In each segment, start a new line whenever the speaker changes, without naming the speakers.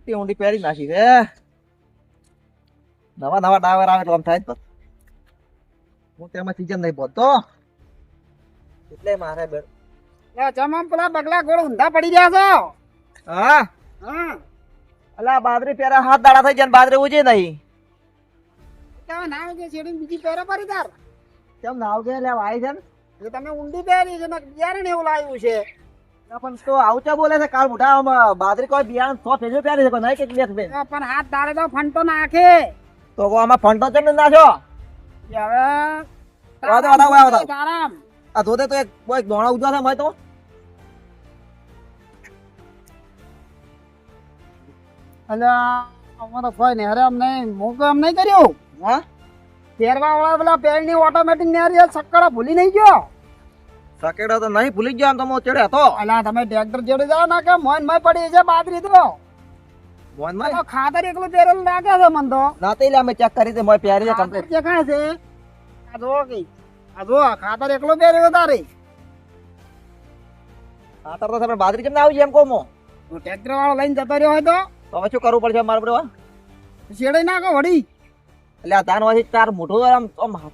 મોટી ઊંડી પહેરી નાખી છે. નવા નવા ડાવર આવે એટલે આમ થાય જ બસ. હું તેમાં સીઝન નહીં બોલતો એટલે મારે
જમમ પેલા બગલા ગોળ ઊંધા પડી ગયા છો.
હા
હા
અલા બાદરી પહેરા 7 દાડા થઈ જાય ને બાદરી ઉજે નહીં.
તમે નાવ જે શેડી બીજી પહેરો પડી તાર
કેમ નાવ કે લેવા આવી છે ને
એ તમે ઊંડી પહેરી છે ને બિયારણ એવું લાવ્યું છે.
પણ તો આવતા બોલે છે કાલ મોટા બાદરી કોઈ બિયારણ 100 પેજો પહેરી છે કોઈ નહીં કેટલી બે
પણ હાથ દાડે તો ફંટો નાખે
તો આમાં ફંટો ચમ નાખ્યો.
હવે તારામ
આ ધોતે તો એક કોઈ દોણા ઉજવા છે મેં તો
અલ્યા અમારો કોઈ ને હરે એમ નહીં હું એમ નહીં કર્યું.
હા
પહેરવા વાળા પેલા પેરની ઓટોમેટિક ને યાર સક્કડા ભૂલી નહીં ગયો.
સકેડો તો નહીં ભૂલી ગયો આમ તો હું ચડે હતો.
અલા તમે ટ્રેક્ટર જોડી જાવ ના કે મોન માં પડી છે બાદરી તો
મોનમાં
તો ખાતર એકલું પહેરેલું લાગે છે મન તો
નાતે લે અમે ચેક કરી તે મોય પહેરી છે કમ્પ્લીટ.
દેખાય છે આ જો કે આ જો ખાતર એકલું પહેર્યું તારે
ખાતર તો આપણે બાદરી કેમ ના આવી છે એમ કહું હું.
ટ્રેક્ટર વાળો લઈને જતો રહ્યો હોય તો
હવે શું કરવું પડશે મારે બધું
શેડે નાખો વળી.
એટલે આ તાનવાથી તાર મોટું આમ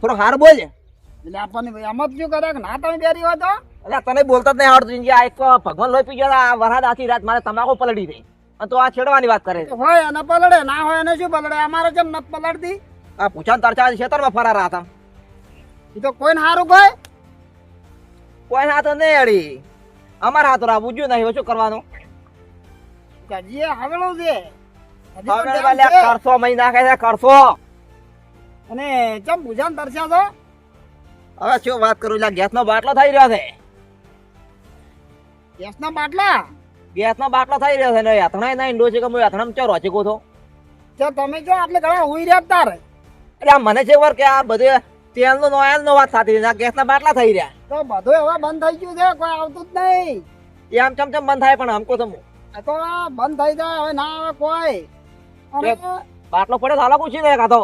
થોડો હાર બોલ
એટલે આપણને એમ જ શું કરે કે ના તમે પહેરી હોય તો
એટલે તને બોલતા જ નહીં આવડતું આ એક ભગવાન લોહી પી ગયો આ વરસાદ આખી રાત મારે તમાકુ પલળી દઈ અને તો આ છેડવાની વાત કરે છે.
હોય એને પલળે ના હોય એને શું પલળે અમારે જેમ નથી પલળતી.
આ પૂછાન તરચા ખેતરમાં ફરા રહ્યા હતા
એ તો કોઈને સારું કોઈ
કોઈ હાથ નહીં અડી અમારા હાથ રાવું જો નહીં શું કરવાનું.
જે હવેલું છે
હવે કરશો મહી નાખે છે કરશો.
અને ચમ ભૂજાન તરસ્યા છો.
હવે શું વાત કરું એટલે ગેસ નો બાટલો થઈ રહ્યો છે.
ગેસના બાટલા
ગેસ નો બાટલો થઈ રહ્યો છે ને અથણાય નહીં ડોસી કે હું અથણામ ચો રોચી કહું
જો તમે જો આટલે ઘણા હુઈ રહ્યા તારે
એટલે આ મને છે વાર કે આ બધે તેલનો નો ઓઇલ નો વાત થતી ગેસ ના બાટલા થઈ રહ્યા.
તો બધું હવે બંધ થઈ ગયું છે કોઈ આવતું જ નહીં.
એ આમ ચમ બંધ થાય પણ હમકો તો
આ તો બંધ થઈ જાય હવે ના આવે કોઈ. અને
બાટલો પડે સાલા પૂછી ને કાતો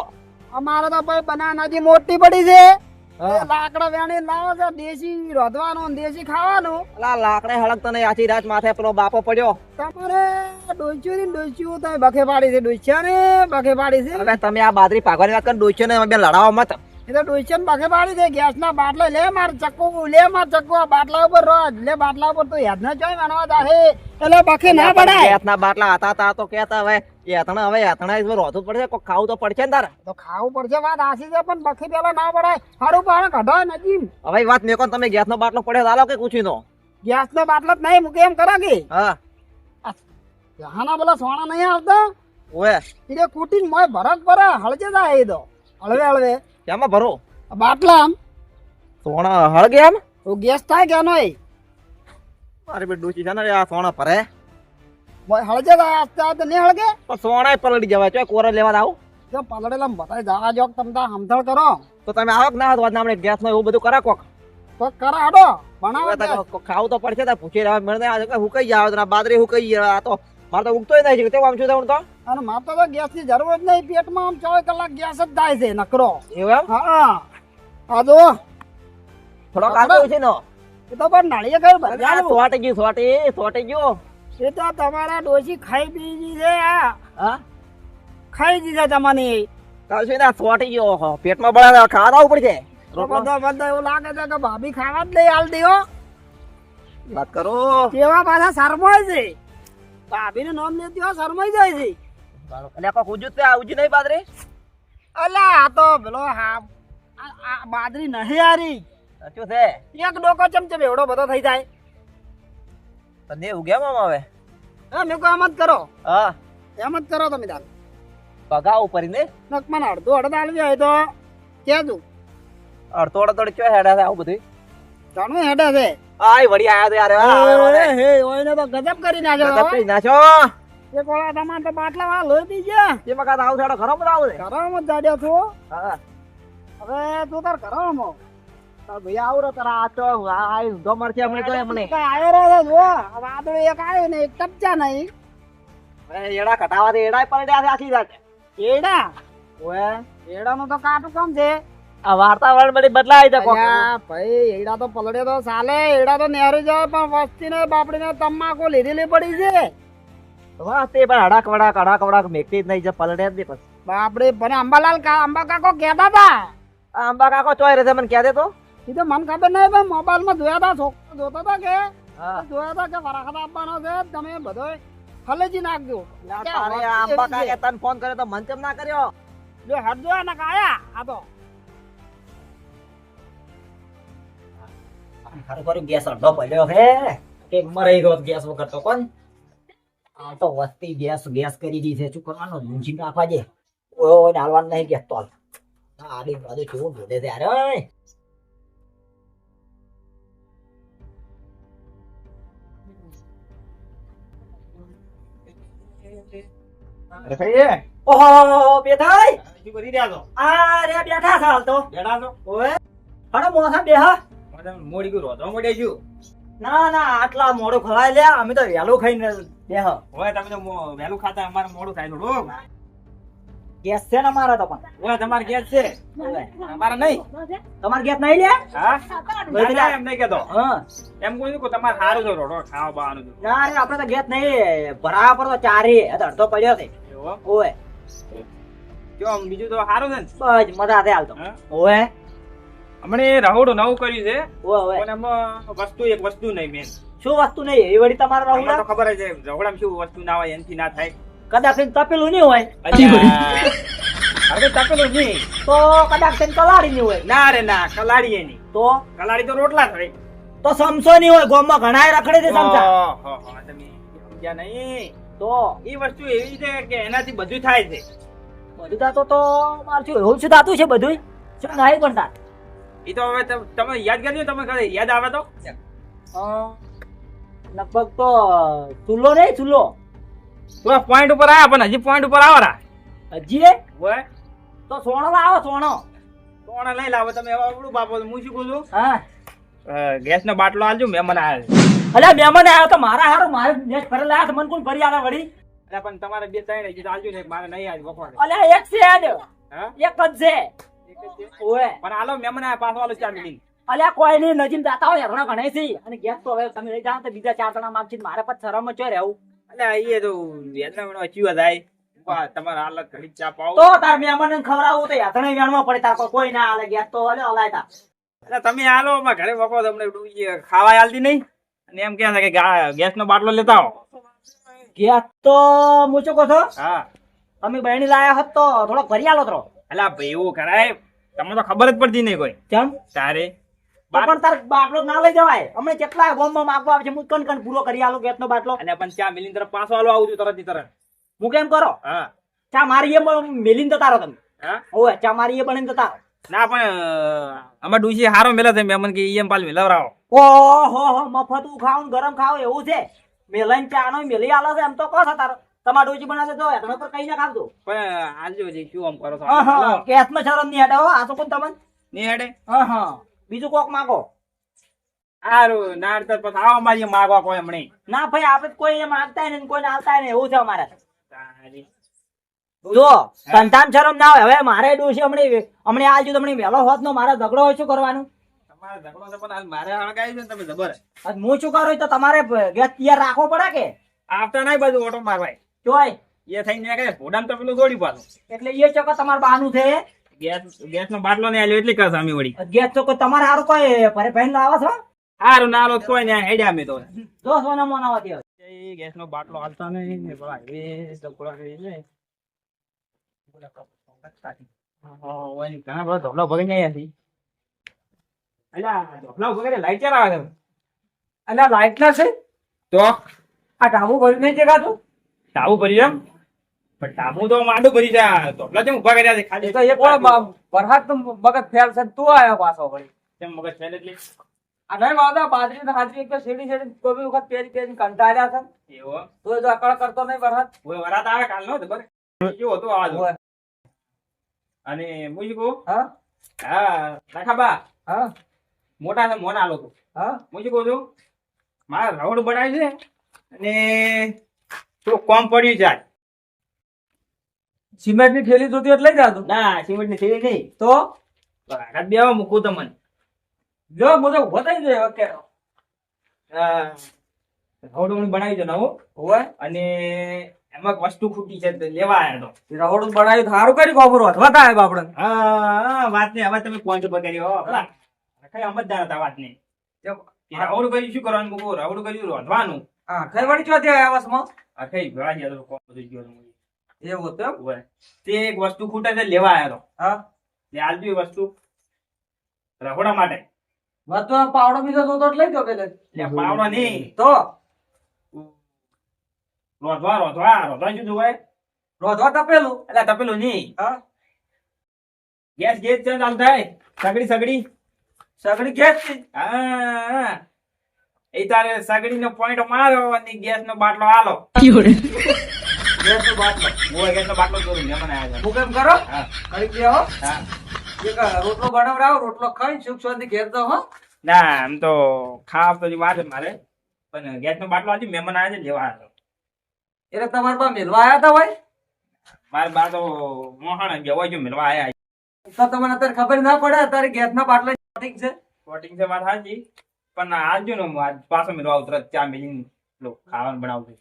અમારે તો ભાઈ બનાનાજી મોટી પડી છે. લાકડા વેણી લાવો છે દેશી રોધવાનું દેશી ખાવાનું.
અલા લાકડે હળગતો નહીં આછી રાત માથે પેલો બાપો પડ્યો.
તમારે ડોચ્યું તો બખે પાડી છે ડોચ્યા ને બખે પાડી છે.
હવે તમે આ બાદરી પાકવાની વાત કરો ડોચ્યો ને બે લડાવો મત.
એ તો ડોચ્યા ને બખે પાડી છે. ગેસ ના બાટલા લે માર ચક્કુ આ બાટલા ઉપર રોજ લે બાટલા ઉપર તો યાદ ના જોઈ માનવા જાહે એટલે બખે ના પડાય.
ગેસ ના બાટલા હતા તા તો કેતા હવે એતણા રોધવું પડશે કોઈ ખાવું તો પડશે ને તારે.
તો ખાવું પડશે વાત આસી છે પણ બખી પેલા ના પડાય સારું પાણી કઢાય નથી.
હવે વાત મેકો તમે ગેસ નો બાટલો પડ્યો ચાલો કે પૂછી નો
ગેસ નો બાટલો જ નહીં મૂકે એમ કરા કે
હા
હાના બોલા સોના નહીં આવતા
ઓએ
એટલે કુટીને મોય ભરત પર હળજે જાય એ તો હળવે હળવે
કેમાં ભરો
બાટલા આમ
સોણા હળગે એમ
તો ગેસ થાય કે નહીં.
મારી બે ડોચી છે ને આ સોણા ભરે
મોય હળજે જાય આસ્તે આસ્તે નહીં હળગે
પણ સોણા પલળી જવાય ચોય કોરા લેવા આવું
જો પલડેલા બતાય જવા જોક તમ તા સમથળ કરો
તો તમે આવો કે ના આવો આપણે ગેસ નો એવું બધું કરે કોક
તો કરા હડો બનાવો
ખાવું તો પડશે તાર પૂછી રહ્યા મને હુકાઈ જાવ તો બાદરી હુકાઈ જાય આ તો મારે તો ઉગતોય નહીં છે આમ છું તો
અને મારે તો ગેસ ની જરૂર જ નહીં પેટમાં આમ 24 કલાક ગેસ જ થાય છે નકરો.
એવું એમ
હા આ જો
થોડો કાઢો છે ને
એ તો પણ નાળીએ ગયું
સોટી ગયો
એ તો તમારા ડોશી ખાઈ પીજી છે આ
હા
ખાઈ દીધા તમને
કાલ છે ને સોટી ગયો પેટમાં બળે ખાવા આવવું પડશે.
બધા એવું લાગે છે કે ભાભી ખાવા જ લઈ હાલ દેવો
વાત કરો
કેવા પાછા શરમાય છે. ભાભી નું નામ લેતી હોય શરમાઈ જાય છે.
એટલે કોઈ ઉજુ તે ઉજુ નહીં બાદરી
અલા આ તો પેલો હા આ બાદરી નહીં હારી
શું છે
એક ડોકો ચમચમ એવડો બધો થઈ જાય.
તને ઉગ્યા મામ હવે
હા મેં કોઈ એમ જ કરો
હા
એમ જ કરો તમે તાર
પગા ઉપર ને
મને અડધો આવી જાય તો કેતું
અડધો ચો હેડા છે આવું બધું
ઘણું હેડે છે.
આય વળી આયા તો યાર
હે ઓયને તો ગજબ કરી નાખ્યો.
નાચો
એક વાળા તમારે તો બાટલા વાળા લોહી દી ગયા
એ વખત આવું છાડો ખરો બધા આવું
ઘરમાં જ જાડ્યો છો.
હા
હવે તું તાર ઘરમાં
તાર ભાઈ આવું રે તારા આ તો આ ઊંધો મરશે અમને તો એમને
આયો રે જો વાદળો એક આવ્યો ને એક ટપચા નહીં
એડા કટાવા દે એડા પડ્યા છે આખી રાત
એડા
ઓએ
એડાનું તો કાટું કામ છે.
આ વાર્તાવરણ બધી બદલાઈ છે કોક
ભાઈ એડા તો પલડે તો ચાલે એડા તો નેરી જાય પણ વસ્તી ને બાપડી ને તમાકુ લીધેલી પડી છે.
વાહ તે પણ અડાક વડાક મેકતી જ નહીં છે પલટે જ નહીં પછી
બાપરે પણ અંબાલાલ અંબા કાકો કહેતા હતા
આ અંબા કાકો ચોય રહે મને કહે દે તો
એ તો મને ખબર નહીં પણ મોબાઈલમાં જોયા હતા છોકરો જોતા હતા કે
હા
જોયા હતા કે વરાખત આપવાનો છે તમે બધો ફલેજી નાખજો
તારે આ અંબા કાકે તને ફોન કર્યો તો મન કેમ ના કર્યો
જો હટ જોયા ને કાયા આ તો
ખરેખર ગેસ અડધો પડ્યો હે કે મરાઈ ગયો ગેસ વગર તો કોણ આ તો વસ્તી ગેસ કરી દી છે શું કરવાનું મૂંઝી નાખવા દે ઓય ડાલવાનું નહીં ગેસ તો આડી બાજુ કેવું બોલે છે યાર ઓય
અરે ભાઈ
ઓહો બેઠાઈ
શું કરી રહ્યા છો?
આ રે બેઠા છે હાલ તો
બેઠા છો?
ઓય અરે મોસા બેહા
મોડી ગયું રોધવા મોડે છું.
ના ના આટલા મોડું ખવાય લે અમે તો વહેલું ખાઈને બેહ
ઓય તમે તો વહેલું ખાતા અમારે મોડું થાય થોડું.
ગેસ છે ને મારા તો પણ
ઓય તમારે ગેસ છે અમારે નહીં.
તમારે ગેસ નહીં લે
હા
ભાઈ
ના, એમ નહીં કેતો.
હા
એમ કોઈ નહીં, તમારે સારું છે રોડો ખાવા બાવાનું છે.
ના રે આપણે તો ગેસ નહીં ભરાવા પર તો ચારી અડધો પડ્યો છે
એવો?
ઓય
કેવો આમ બીજું તો સારું છે ને?
બસ મજા આવે હાલ તો
હા?
ઓય
હમણે રહોડું નવું કર્યું છે
ઓય ઓય
પણ એમાં એક વસ્તુ નહીં મેન.
શું વસ્તુ નહીં એ વળી તમારે
તમને
રહું
તો ખબર જ છે રહોડામાં શું વસ્તુ ના હોય એનાથી ના થાય.
કદાચ એને તપેલું નહીં હોય
અરે તપેલું નહીં.
તો કદાચ તેને કલાડી નહીં હોય
ના રે ના, કલાડી એ નહીં.
તો
કલાડી તો રોટલા થાય.
તો સમસો નહીં હોય ગોમમાં ઘણા રખડે છે સમસા
ઓહો, તમે સમજ્યા નહીં.
તો
એ વસ્તુ એવી છે કે એનાથી બધું થાય છે.
બધું થતું તો મારે શું એવું શું થતું છે બધું શું નહીં પણ થાત
એ તો હવે તમે યાદ કરજો, તમે કદાચ યાદ આવે તો.
લગભગ તો ચૂલો નહીં ચૂલો
તો પોઈન્ટ ઉપર આવ્યા પણ હજી પોઈન્ટ ઉપર આવો રા.
હજી
ઓય
તો સોનો લાવો સોનો
કોણ લઈ લાવો તમે? હવે આવડું બાપો હું શું કહું છું,
હા
ગેસ નો બાટલો આલજો, મહેમાન આવ્યા છે.
અલ્યા મહેમાન આવ્યો તો મારા હારું મારે મેચ ફરેલા હાથ મન કોણ ફરી આવે વળી
એટલે પણ તમારે બે ત્રણ હજી તો આલજો ને, મારે નહીં આજ બપોરે.
અલ્યા એક છે આજ
હા?
એક જ છે
એક જ છે?
ઓએ
પણ આલો મહેમાન આવ્યા, પાછો આલો ચાર મિનિટ.
અલ્યા કોઈ નહીં નજીમ જાતા હોય ઘણા ઘણા છે અને ગેસ તો હવે તમે લઈ જાઓ તો બીજા 4 જણા માંગશે મારે પછી શરમ જ રહેવું
એટલે એ તો વેચના વેણવા ચીવા જાય. વાહ, તમારે હાલત ઘડી ચા પાવ.
તો તાર મહેમાન ખવડાવવું તો યાત્રા વેણવા પડે તાર કોઈ ના હાલે ગેસ તો હલે હલાય તા
એટલે તમે આલો, અમારા ઘરે બપોર તમને ખાવા આલતી નહીં અને એમ કે છે કે ગેસ નો બાટલો લેતા આવો.
ગેસ તો હું શું કહો છો
હા
તમે બહેણી લાયા હોત તો થોડો ભરી આલો તો
અલા ભાઈ એવું કરાય? તમને તો ખબર જ પડતી નહીં કોઈ.
કેમ
તારે
તો પણ તાર બાટલો ના લઈ જવાય હમણે કેટલા ગોમમાં માગવા આવે છે હું કણ પૂરો કરી આલો ગેસ નો બાટલો
અને પણ ચા મિલીને તરફ પાછો આલો આવું છું તરત ની તરત.
હું કેમ કરો
હા
ચા મારી એ મેલીને જતા રહો તમે
હા
ઓય ચા મારી એ બનીને જતા રહો
ના પણ અમાર ડુસી હારો મેલે છે મહેમાન કે ઈએમ પાલ મેલવરાવો.
ઓહો હો મફત ખાવ ગરમ ખાવ એવું છે મેલાઈને ચા નો મેલી આલો છે એમ તો કહો છો તાર તમાર ડોજી બનાવે તો એનો પર કઈ ના ખાવજો
પણ આલજો જી શું આમ કરો છો?
હા ગેસ માં શરમ નહીં હટે હો આ તો કોણ તમને
નહીં હેડે
હા બીજું કોક માગો
હારું ના હેડે તો પછી આવો અમારી અહીંયા માગવા કોઈ હમણે.
ના ભાઈ આપણે કોઈ એમ આગતા નહીં કોઈ આવતા નહીં એવું છે અમારે
તારી.
જો સંતાન શરમ ના હોય હવે મારે ડોશી હમણે આજુ તમને વહેલો હોત નો મારે ઝઘડો હોય શું કરવાનું
તમારે ઝઘડો છે પણ હાલ મારે હળગાવી છે ને તમે જબર.
હવે હું શું કરું તો તમારે ગેસ તૈયાર રાખવો પડે કે
આવતા નહીં બધું ઓટો મારવાય
જોય
એ થઈને કે ભોડામ તો પેલું દોડી પાછું.
એટલે એ ચોક્કસ તમારે બહાનું છે
ગેસ નો બાટલો ને આલ્યો એટલી કસ અમે વળી.
ગેસ તો કોઈ તમારે હારું કોઈ ભરે પહેન લાવો છો
હારું ના આલો તો કોઈ ને હેડ્યા અમે તો.
જો સોના મોના હોતી હોય
એ ગેસ નો બાટલો હાલતા નહીં ને પેલા એ ઝઘડો કરી છે. ઘણા બધા ધોપલા ભગાઈ ગયા છે. અલ્યા ધોપલા ભગાઈ લાઈટ ચાર આવે છે.
અલ્યા લાઈટ ના છે
તો
આ ટાબુ ભરી નહીં જગાતું
ટાબુ ભરી એમ પણ ટાબુ તો માંડું ભરી છે. ધોપલા કેમ ઉભા કર્યા છે ખાલી?
તો એ પણ વરસાદ તો મગજ ફેલ છે તું આવ્યો પાછો વળી
કેમ મગજ ફેલ એટલે
આ નહીં વાવતા બાજરી ને હાજરી એક શેડી શેડી કોઈ બી વખત પેરી પેરી કંટાળ્યા છે
એવો
તો એ તો અકળ કરતો નહીં વરસાદ
ઓય વરાત આવે કાલ નો ખબર કેવો હતો આવાજ. અને મુજકો
હા
હા રાખાબા
હા
મોટા છે મોના આલો તો
હા
મુજકો છું મારે રાવડ બનાવી છે અને થોડું કોમ પડ્યું છે.
સિમેન્ટ ની થેલી જોતી એટલે લઈ જાતું
ના સિમેન્ટ ની થેલી નહીં
તો
રાત બેવા મૂકું તમને.
જો મુજબ ઉભો થઈ જાય ઓકે
રહોડું બનાવ્યું છે નવું
હોય
અને એમાં એક વસ્તુ ખૂટી છે તે લેવા આવ્યો હતો.
રહોડું બનાવ્યું તો સારું કર્યું ખબર હોત થાય આપણે
હા વાત ને હવે તમે પોઈન્ટ ઉપર કરી હો પેલા કઈ સમજદાર હતા વાત ને રાવડું કર્યું શું કરવાનું મૂકો રાવડું કર્યું રોધવાનું
હા કઈ વળી ચોથી આવાસમાં
આ કઈ ભેળા ગયા તો કોમ બધું ગયો હતો.
એવું હતું એમ?
હોય. તે એક વસ્તુ ખૂટે છે લેવા આવ્યો હતો
હા
તે આલજો એ વસ્તુ રહોડા માટે
વધુ પાવડો બીજો તો લઈ ગયો પેલે
એટલે પાવડો નહીં
તો
રોધવા શું જોવાય
રોધવા તપેલું
એટલે તપેલું નહીં
હા
ગેસ ગેસ છે ચાલુ થાય સગડી
સગડી ગેસ થી
હા એ તારે સગડી નો પોઈન્ટ મારો અને ગેસ નો બાટલો આલો
ગેસ નો બાટલો
હું ગેસ નો બાટલો જોઉં મહેમાન આવ્યા
હું કેમ કરો
છે.
કરી દેવો
હા
એક રોટલો બનાવડાવો રોટલો ખાઈ સુખ શાંતિ ઘેર તો હો
ના આમ તો ખાવા તો વાત છે મારે પણ ગેસ નો બાટલો આજે મહેમાન આવ્યા છે લેવા આવ્યો
એટલે તમારા પાસે મેલવા આવ્યા હતા ભાઈ
મારે બા તો મોહાણા ગયા હોય જો મેળવા આવ્યા
તો તમને અત્યારે ખબર ના પડે અત્યારે ગેસ ના બાટલા ઠીક છે
વોટિંગ છે વાત સાચી પણ આજુ ને હું આજ પાછો મેળવા ઉતરત ચા મેલીને ખાવાનું બનાવતું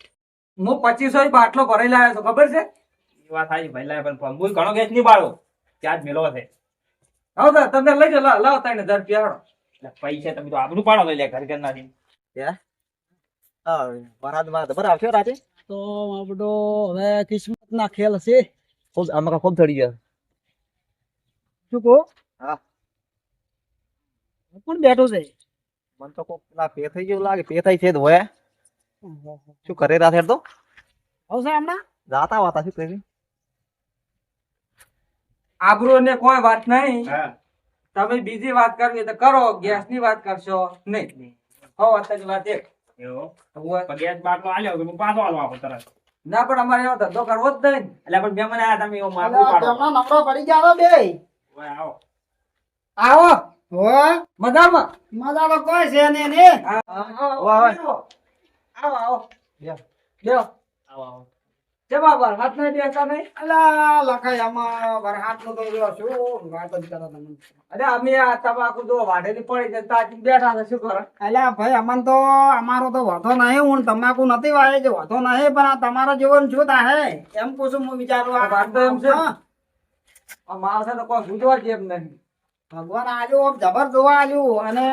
હું 2500 બાટલો ભરાઈ લાવ્યો છું ખબર છે
એ વાત સાચી ભાઈ લાય પણ હું ઘણો ગેસ નહીં બાળો ત્યાં જ મેળવો છે
હા તો તમને લઈ જાઓ લાવો 3000 રૂપિયા હાલો.
એટલે પૈસા તમે તો આબરું પાડો લે ઘર ઘર નાખી
બરાબર બરાબર આવશે રાતે
તો આપણો હવે કિસ્મત ના ખેલ છે
ખૂબ આમાં ખૂબ થડી ગયા
શું કહો
હા.
કોણ બેઠો છે
મને તો કોક પેલા પે થઈ ગયું લાગે પે થઈ છે જ હોય શું કરે રાતે તો
આવશે હમણાં
જાતા વાતા શું કરી
આબરૂ ને કોઈ વાત નહીં
હા
તમે બીજી વાત કરવી હોય તો કરો ગેસ ની વાત કરશો નહીં હો અત્યારની વાત એક
એવો
હોય.
પણ ગેસ બાટલો આલ્યો તો હું પાછો આલવા આપો તરત
ના પણ અમારે એવો ધંધો કરવો જ નહીં
એટલે પણ મહેમાન આવ્યા તમે એવું મારું પાડો
તેમનો નંબર પડી ગયા બે
ઓય આવો
આવો
હો
મજામાં
મજા તો કોઈ છે ને ને
આવો આવો બેહો. કેમ આ વરસાદ નહીં બેસતા નહીં
અલા લખાય આમાં વરહાટ નું તો જો શું વાત જ કરો તમે
અરે અમે આ તમાકુ જો વાઢેલી પડી છે તાકી બેઠા છે શું કરો
અલ્યા ભાઈ અમન તો અમારો તો વધો નહીં હું તમાકુ નથી વાય છે વધો નહીં પણ આ તમારો જીવન શું થાય એમ પૂછું હું વિચારું
આ વાત તો એમ છે.
હા.
આ માણસે તો કોઈ ગુજવા જેમ નહીં
ભગવાન આજુ આમ જબર જોવા આજુ અને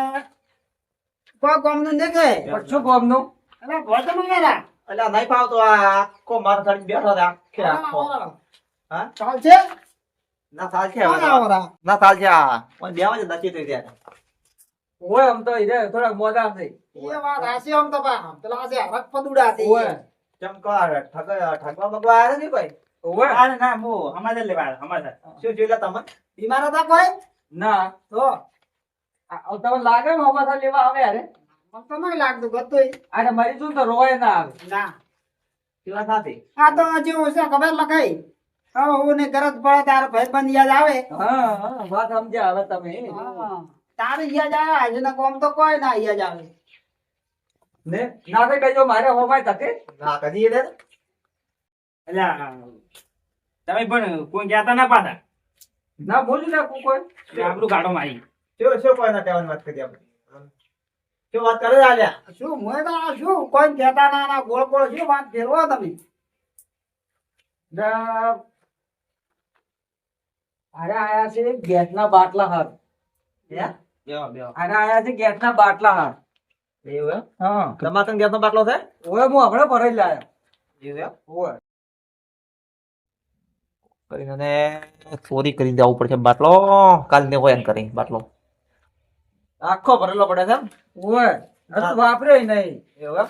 કોઈ કોમ નું દેખે
પણ શું ગોમનું
અલ્યા ભોજન મંગારા
એટલે નહીં પાવતો આ આખો મારા સાડી બેઠો છે આખે આખો હા
ચાલશે
ના સાલ છે
કોણ આવરા
ના સાલ છે આ પણ બે વાગે નક્કી થઈ ગયા
હોય આમ તો હીરે થોડાક મોજા છે
એ વાત હાસી આમ તો બા પેલા છે હરક પદુડા હતી
હોય
ચમકાર ઠગવા મગવા આવ્યા નહીં કોઈ
હોય
ના ના હું અમારે લેવા આવ્યો અમારે
શું જોઈ લે તમે
બીમાર હતા કોઈ
ના
તો
આ તમને લાગે ને હવા લેવા આવે અરે
મને તો નહીં લાગતું ગતું
અરે મરી શું તો રોય ના આવે
ના
કેવા સાથે
આ તો જેવું છે ખબર લખાઈ હવે હું ને ગરજ પડે તારે ભાઈ બંધ યાદ આવે
હા હા વાત સમજ્યા હવે તમે
હા. તારે યાદ આવે આજે ના કોમ તો કોઈ ના યાદ આવે
ને ના તો કહેજો મારે હોવાય તકે
ના કદી એટલે
એટલે તમે પણ કોઈ કહેતા ના પાછા
ના બોલું ને કોઈ
એટલે આપણું ગાડો મારી
શું કોઈ ના કહેવાની વાત કરી આપણે શું વાત કરે આલ્યા
શું મોય તો આ શું કોઈ કહેતા ના ના ગોળ ગોળ શું વાત ફેરવો તમે
અરે આયા છે ગેસ ના બાટલા હાર
બેહો બેહો
અરે આયા છે ગેસ ના બાટલા હાર
એવું એમ
હા
તમારે તને ગેસનો બાટલો છે
ઓય હું હમણાં ભરાઈ લાયો
એવું એમ
ઓય
કરીને ચોરી કરી દેવું પડશે બાટલો કાલ ને હોય કરી બાટલો આખો ભરેલો પડે છે એમ
ઓય હજુ વાપરે નહીં
એવું એમ